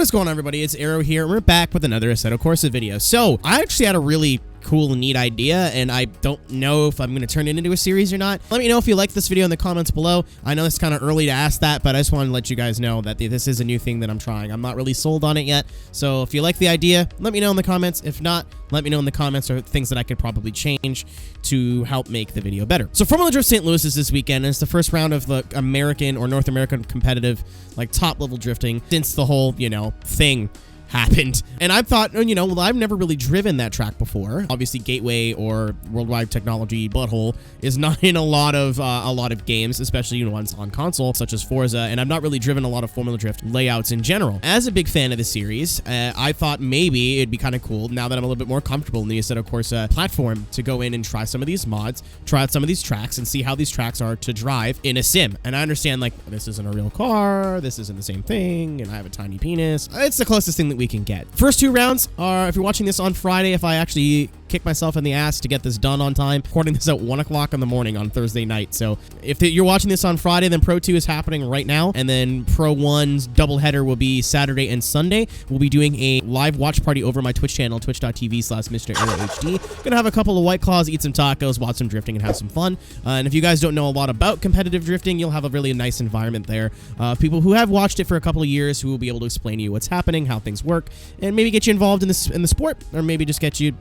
What is going on, everybody? It's Aero here, and we're back with another Assetto Corsa video. So, I actually had a really cool, neat idea, and I don't know if I'm going to turn it into a series or not. Let me know if you like this video in the comments below. I know it's kind of early to ask that, but I just wanted to let you guys know that this is a new thing that I'm trying. I'm not really sold on it yet, so if you like the idea, let me know in the comments. If not, let me know in the comments or things that I could probably change to help make the video better. So, Formula Drift St. Louis is this weekend, and it's the first round of the American or North American competitive, like, top-level drifting since the whole, thing happened. And I thought, well, I've never really driven that track before. Obviously, Gateway or Worldwide Technology Butthole is not in a lot of games, especially ones on console, such as Forza, and I've not really driven a lot of Formula Drift layouts in general. As a big fan of the series, I thought maybe it'd be kind of cool, now that I'm a little bit more comfortable in the Assetto Corsa platform, to go in and try some of these mods, try out some of these tracks, and see how these tracks are to drive in a sim. And I understand, like, this isn't a real car, this isn't the same thing, and I have a tiny penis. It's the closest thing that we can get. First two rounds are, if you're watching this on Friday, if I actually kick myself in the ass to get this done on time, recording this at 1 o'clock in the morning on Thursday night. So if you're watching this on Friday, then Pro 2 is happening right now, and then Pro 1's doubleheader will be Saturday and Sunday. We'll be doing a live watch party over my Twitch channel, twitch.tv/MrAeroHD. Gonna have a couple of White Claws, eat some tacos, watch some drifting, and have some fun. And if you guys don't know a lot about competitive drifting, you'll have a really nice environment there. People who have watched it for a couple of years who will be able to explain to you what's happening, how things work, and maybe get you involved in the sport, or maybe just get you,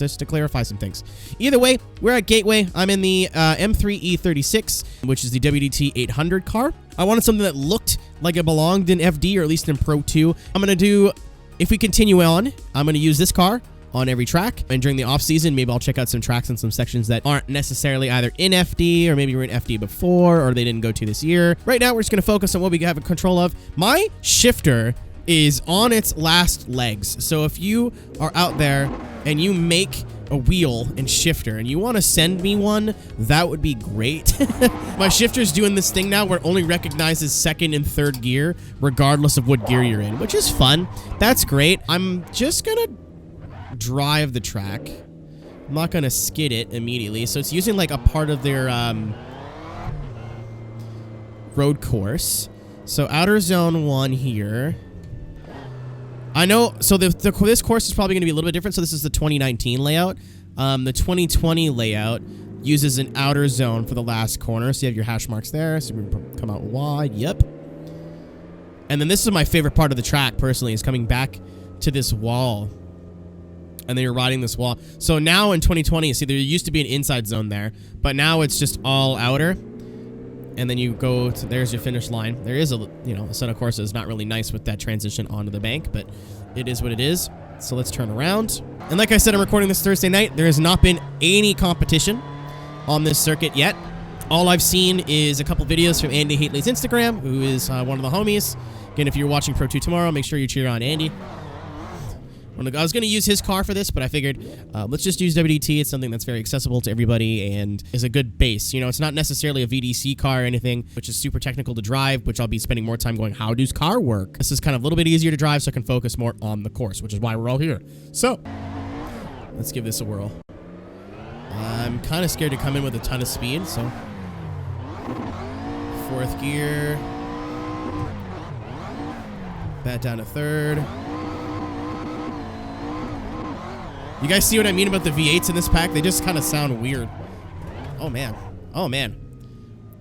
just to clarify some things. Either way, we're at Gateway. I'm in the M3E36, which is the WDT 800 car. I wanted something that looked like it belonged in FD, or at least in Pro 2. I'm going to do, if we continue on, I'm going to use this car on every track, and during the off season, maybe I'll check out some tracks and some sections that aren't necessarily either in FD, or maybe were in FD before, or they didn't go to this year. Right now, we're just going to focus on what we have control of. My shifter is on its last legs, so if you are out there and you make a wheel and shifter and you want to send me one, that would be great. My shifter's doing this thing now where it only recognizes second and third gear regardless of what gear you're in, which is fun. That's great. I'm just gonna drive the track. I'm not gonna skid it immediately, so it's using like a part of their road course. So outer zone 1 here. I know, so this course is probably going to be a little bit different. So this is the 2019 layout. The 2020 layout uses an outer zone for the last corner. So you have your hash marks there. So we come out wide. Yep. And then this is my favorite part of the track, personally, is coming back to this wall. And then you're riding this wall. So now in 2020, see, there used to be an inside zone there, but now it's just all outer. And then you go to, there's your finish line. There is a, Assetto Corsa is not really nice with that transition onto the bank, but it is what it is. So let's turn around. And like I said, I'm recording this Thursday night. There has not been any competition on this circuit yet. All I've seen is a couple videos from Andy Hately's Instagram, who is one of the homies. Again, if you're watching Pro 2 tomorrow, make sure you cheer on Andy. I was going to use his car for this, but I figured let's just use WDT. It's something that's very accessible to everybody and is a good base. It's not necessarily a VDC car or anything, which is super technical to drive, which I'll be spending more time going, how does car work? This is kind of a little bit easier to drive, so I can focus more on the course, which is why we're all here. So, let's give this a whirl. I'm kind of scared to come in with a ton of speed, so 4th gear. Bat down to 3rd. You guys see what I mean about the V8s in this pack? They just kind of sound weird. Oh, man. Oh, man.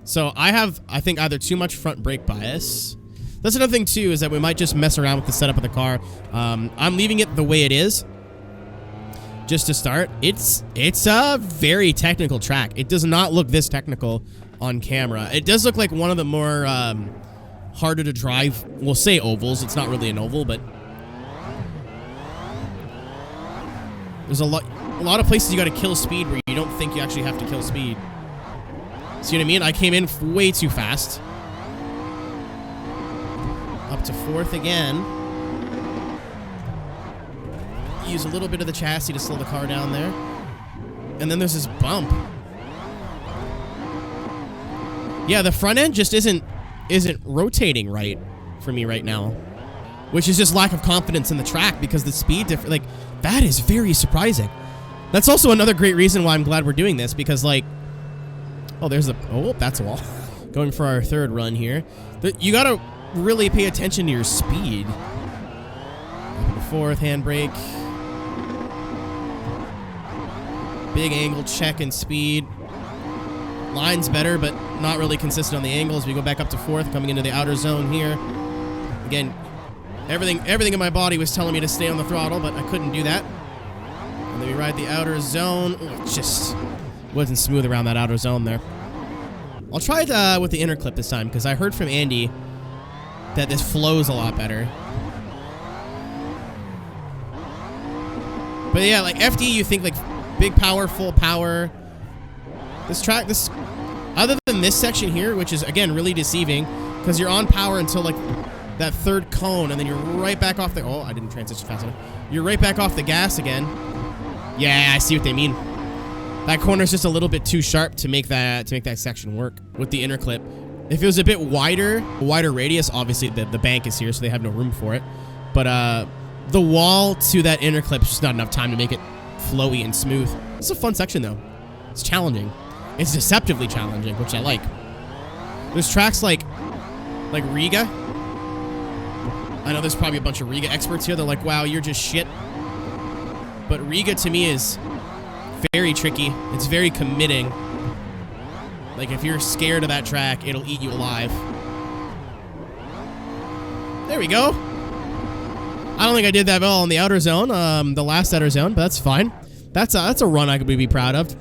So I think, either too much front brake bias. That's another thing, too, is that we might just mess around with the setup of the car. I'm leaving it the way it is, just to start. It's a very technical track. It does not look this technical on camera. It does look like one of the more harder to drive, we'll say ovals. It's not really an oval, but there's a lot of places you got to kill speed where you don't think you actually have to kill speed. See what I mean? I came in way too fast. Up to 4th again. Use a little bit of the chassis to slow the car down there. And then there's this bump. Yeah, the front end just isn't rotating right for me right now, which is just lack of confidence in the track because the speed difference, like, that is very surprising. That's also another great reason why I'm glad we're doing this, because, like, oh, that's a wall. Going for our 3rd run here. You gotta really pay attention to your speed. fourth, handbrake. Big angle check and speed. Line's better, but not really consistent on the angles. We go back up to fourth, coming into the outer zone here. Again, everything in my body was telling me to stay on the throttle, but I couldn't do that. And then we ride the outer zone. Ooh, it just wasn't smooth around that outer zone there. I'll try it with the inner clip this time, because I heard from Andy that this flows a lot better. But yeah, like FD, you think like big power, full power. This track, other than this section here, which is again really deceiving, because you're on power until like that third cone, and then you're right back off the. Oh, I didn't transition fast enough. You're right back off the gas again. Yeah, I see what they mean. That corner's just a little bit too sharp to make that section work with the inner clip. If it was a bit wider, a wider radius, obviously the bank is here, so they have no room for it. But the wall to that inner clip is just not enough time to make it flowy and smooth. It's a fun section though. It's challenging. It's deceptively challenging, which I like. There's tracks like Riga. I know there's probably a bunch of Riga experts here. They're like, wow, you're just shit. But Riga to me is very tricky. It's very committing. Like if you're scared of that track, it'll eat you alive. There we go. I don't think I did that well on the outer zone, the last outer zone, but that's fine. That's a run I could be proud of.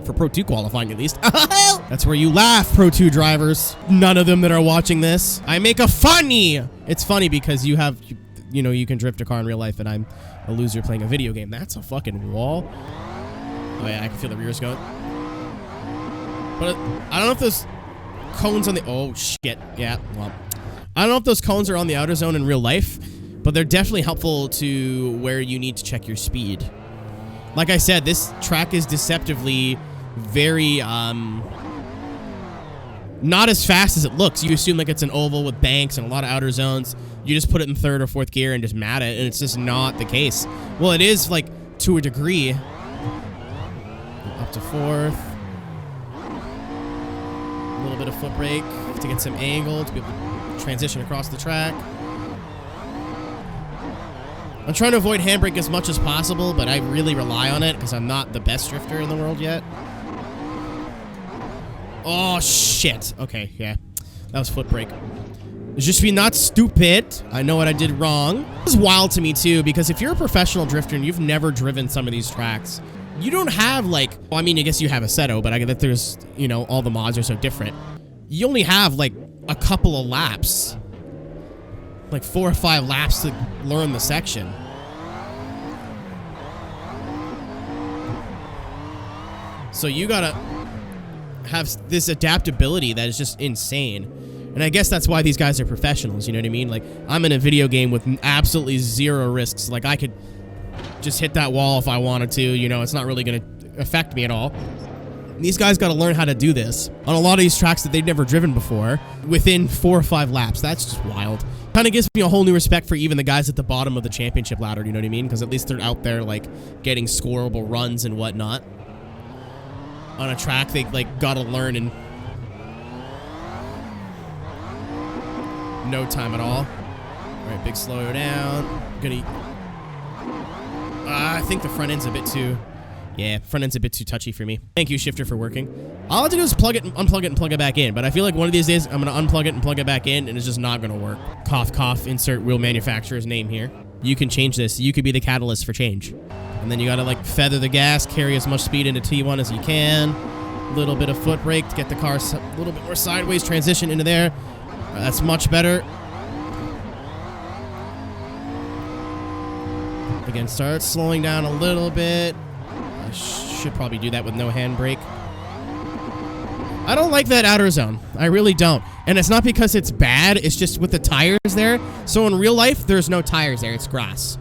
For Pro 2 qualifying, at least. That's where you laugh, Pro 2 drivers. None of them that are watching this. I make a funny. It's funny because you can drift a car in real life, and I'm a loser playing a video game. That's a fucking wall. Oh yeah, I can feel the rears going. But I don't know if those cones on the... Oh, shit. Yeah, well. I don't know if those cones are on the outer zone in real life, but they're definitely helpful to where you need to check your speed. Like I said, this track is deceptively very, not as fast as it looks. You assume like it's an oval with banks and a lot of outer zones. You just put it in third or fourth gear and just mat it, and it's just not the case. Well, it is, like, to a degree. Up to fourth. A little bit of foot brake to get some angle, to be able to transition across the track. I'm trying to avoid handbrake as much as possible, but I really rely on it because I'm not the best drifter in the world yet. Oh, shit. Okay, yeah. That was foot brake. Just be not stupid. I know what I did wrong. This is wild to me, too, because if you're a professional drifter and you've never driven some of these tracks, you don't have, like... Well, I mean, I guess you have Assetto, but I get that there's, you know, all the mods are so different. You only have, like, a couple of laps. Like 4 or 5 laps to learn the section. So you gotta have this adaptability that is just insane. And I guess that's why these guys are professionals, you know what I mean? Like, I'm in a video game with absolutely zero risks. Like, I could just hit that wall if I wanted to, you know, it's not really gonna affect me at all. And these guys gotta learn how to do this on a lot of these tracks that they've never driven before within 4 or 5 laps. That's just wild. Kind of gives me a whole new respect for even the guys at the bottom of the championship ladder, you know what I mean? Because at least they're out there, like, getting scoreable runs and whatnot. On a track they, like, gotta learn in no time at all. Alright, big slow down. Gonna... I think the front end's a bit too... Yeah, front end's a bit too touchy for me. Thank you, shifter, for working. All I have to do is plug it, unplug it, and plug it back in. But I feel like one of these days, I'm gonna unplug it and plug it back in, and it's just not gonna work. Cough, cough, insert wheel manufacturer's name here. You can change this. You could be the catalyst for change. And then you gotta, like, feather the gas, carry as much speed into T1 as you can. A little bit of foot brake to get the car a little bit more sideways, transition into there. That's much better. Again, start slowing down a little bit. I should probably do that with no handbrake. I don't like that outer zone. I really don't. And it's not because it's bad, it's just with the tires there. So in real life, there's no tires there, it's grass.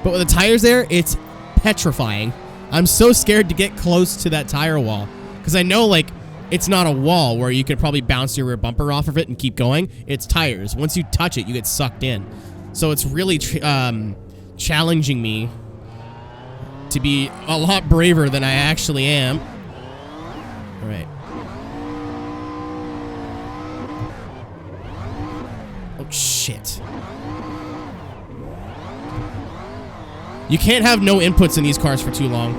But with the tires there, it's petrifying. I'm so scared to get close to that tire wall. Because I know, like, it's not a wall where you could probably bounce your rear bumper off of it and keep going. It's tires. Once you touch it, you get sucked in. So it's really challenging me to be a lot braver than I actually am. All right. Oh, shit. You can't have no inputs in these cars for too long,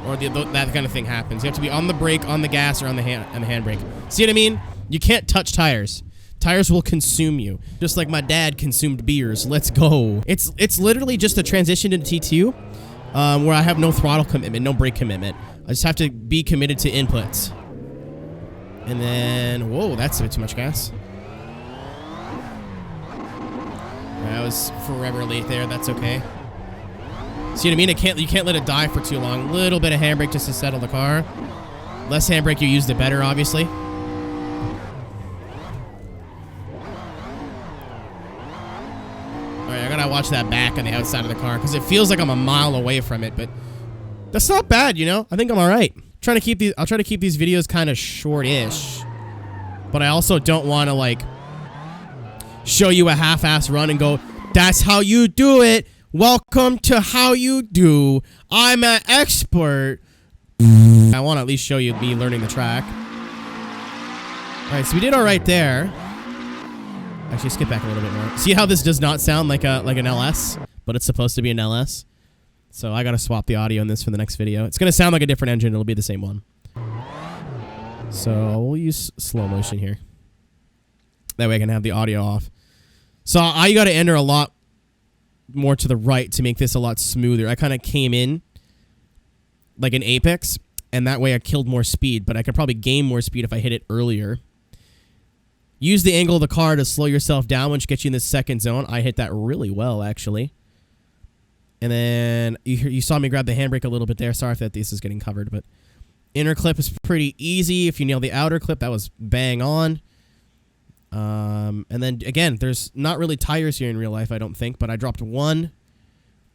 or that kind of thing happens. You have to be on the brake, on the gas, or on the handbrake. See what I mean? You can't touch tires. Tires will consume you, just like my dad consumed beers. Let's go. It's literally just a transition into T2, where I have no throttle commitment, no brake commitment. I just have to be committed to inputs. And then, whoa, that's a bit too much gas. I was forever late there. That's okay. See what I mean? You can't let it die for too long. A little bit of handbrake just to settle the car. Less handbrake you use, the better, obviously. All right, I gotta watch that back on the outside of the car because it feels like I'm a mile away from it, but that's not bad, you know? I think I'm all right. I'll try to keep these videos kind of short-ish, but I also don't want to like show you a half-ass run and go, that's how you do it. Welcome to how you do. I'm an expert. I want to at least show you me learning the track. All right, so we did all right there. Actually, skip back a little bit more. See how this does not sound like an LS, but it's supposed to be an LS. So I got to swap the audio in this for the next video. It's going to sound like a different engine. It'll be the same one. So we'll use slow motion here. That way I can have the audio off. So I got to enter a lot more to the right to make this a lot smoother. I kind of came in like an apex, and that way I killed more speed, but I could probably gain more speed if I hit it earlier. Use the angle of the car to slow yourself down, which gets you in the second zone. I hit that really well, actually. And then you saw me grab the handbrake a little bit there. Sorry if this is getting covered, but inner clip is pretty easy. If you nail the outer clip, that was bang on. And then, again, there's not really tires here in real life, I don't think, but I dropped one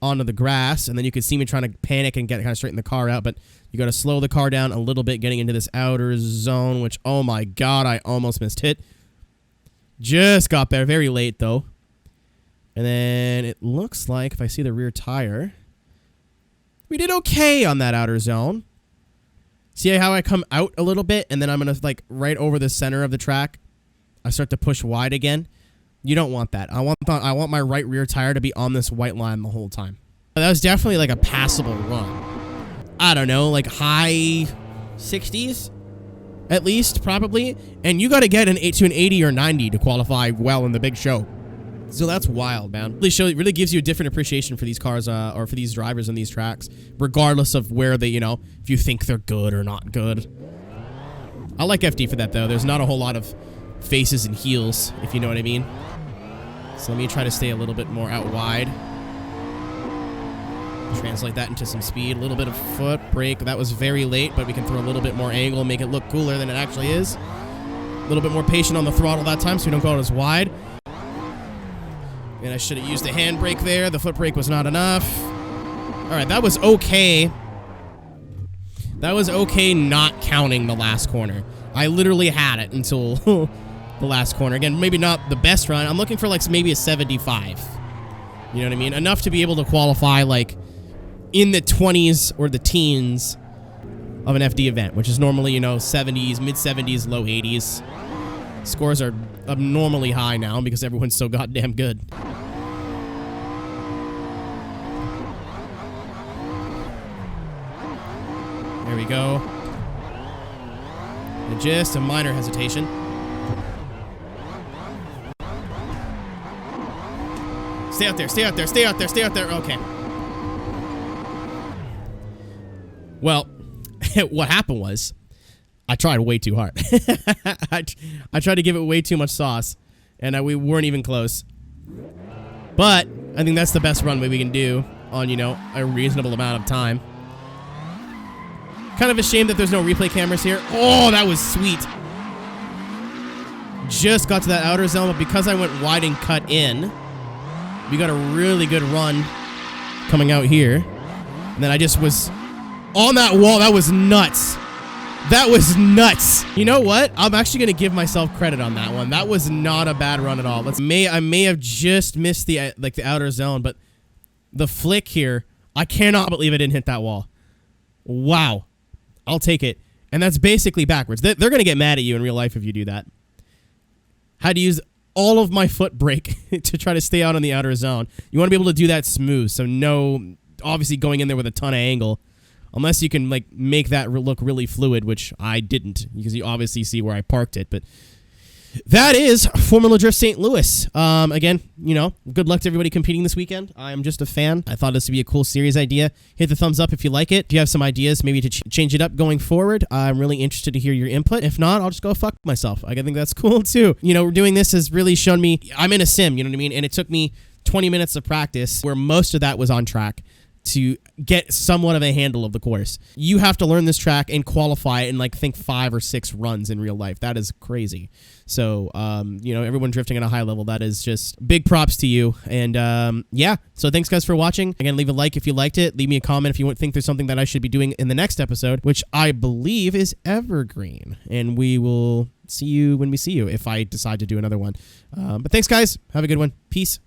onto the grass, and then you could see me trying to panic and kind of straighten the car out, but you got to slow the car down a little bit getting into this outer zone, which, oh my God, I almost missed it. Just got there, very late, though. And then it looks like, if I see the rear tire, we did okay on that outer zone. See how I come out a little bit, and then I'm going to, like, right over the center of the track, I start to push wide again. You don't want that. I want my right rear tire to be on this white line the whole time. That was definitely like a passable run. I don't know, like high 60s at least, probably. And you got to get to an 80 or 90 to qualify well in the big show. So that's wild, man. It really gives you a different appreciation for these cars or for these drivers on these tracks, regardless of where they, if you think they're good or not good. I like FD for that, though. There's not a whole lot of faces and heels, if you know what I mean. So let me try to stay a little bit more out wide. Translate that into some speed. A little bit of foot brake. That was very late, but we can throw a little bit more angle, make it look cooler than it actually is. A little bit more patient on the throttle that time so we don't go out as wide. And I should have used the handbrake there. The foot brake was not enough. All right, that was okay. That was okay not counting the last corner. I literally had it until the last corner. Again, maybe not the best run. I'm looking for like maybe a 75. You know what I mean? Enough to be able to qualify like in the 20s or the teens of an FD event, which is normally, 70s, mid-70s, low 80s. Scores are abnormally high now because everyone's so goddamn good. There we go. And just a minor hesitation. Stay out there, stay out there, stay out there, stay out there. Okay. Well, what happened was I tried way too hard. I tried to give it way too much sauce, and we weren't even close. But I think that's the best runway we can do on, a reasonable amount of time. Kind of a shame that there's no replay cameras here. Oh, that was sweet. Just got to that outer zone, but because I went wide and cut in, we got a really good run coming out here. And then I just was on that wall. That was nuts. That was nuts. You know what? I'm actually going to give myself credit on that one. That was not a bad run at all. I may have just missed the outer zone, but the flick here, I cannot believe I didn't hit that wall. Wow. I'll take it. And that's basically backwards. They're going to get mad at you in real life if you do that. Had to use all of my foot brake to try to stay out on the outer zone. You want to be able to do that smooth, so no, obviously going in there with a ton of angle, unless you can like make that look really fluid, which I didn't, because you obviously see where I parked it. But that is Formula Drift St. Louis. Again, you know, good luck to everybody competing this weekend. I'm just a fan. I thought this would be a cool series idea. Hit the thumbs up if you like it. If you have some ideas maybe to change it up going forward, I'm really interested to hear your input. If not, I'll just go fuck myself. I think that's cool too. You know, doing this has really shown me I'm in a sim, you know what I mean? And it took me 20 minutes of practice where most of that was on track to get somewhat of a handle of the course. You have to learn this track and qualify it in like think 5 or 6 runs in real life. That is crazy. So, you know, everyone drifting at a high level, that is just big props to you. And yeah, so thanks guys for watching. Again, leave a like if you liked it. Leave me a comment if you think there's something that I should be doing in the next episode, which I believe is Evergreen. And we will see you when we see you if I decide to do another one. But thanks guys. Have a good one. Peace.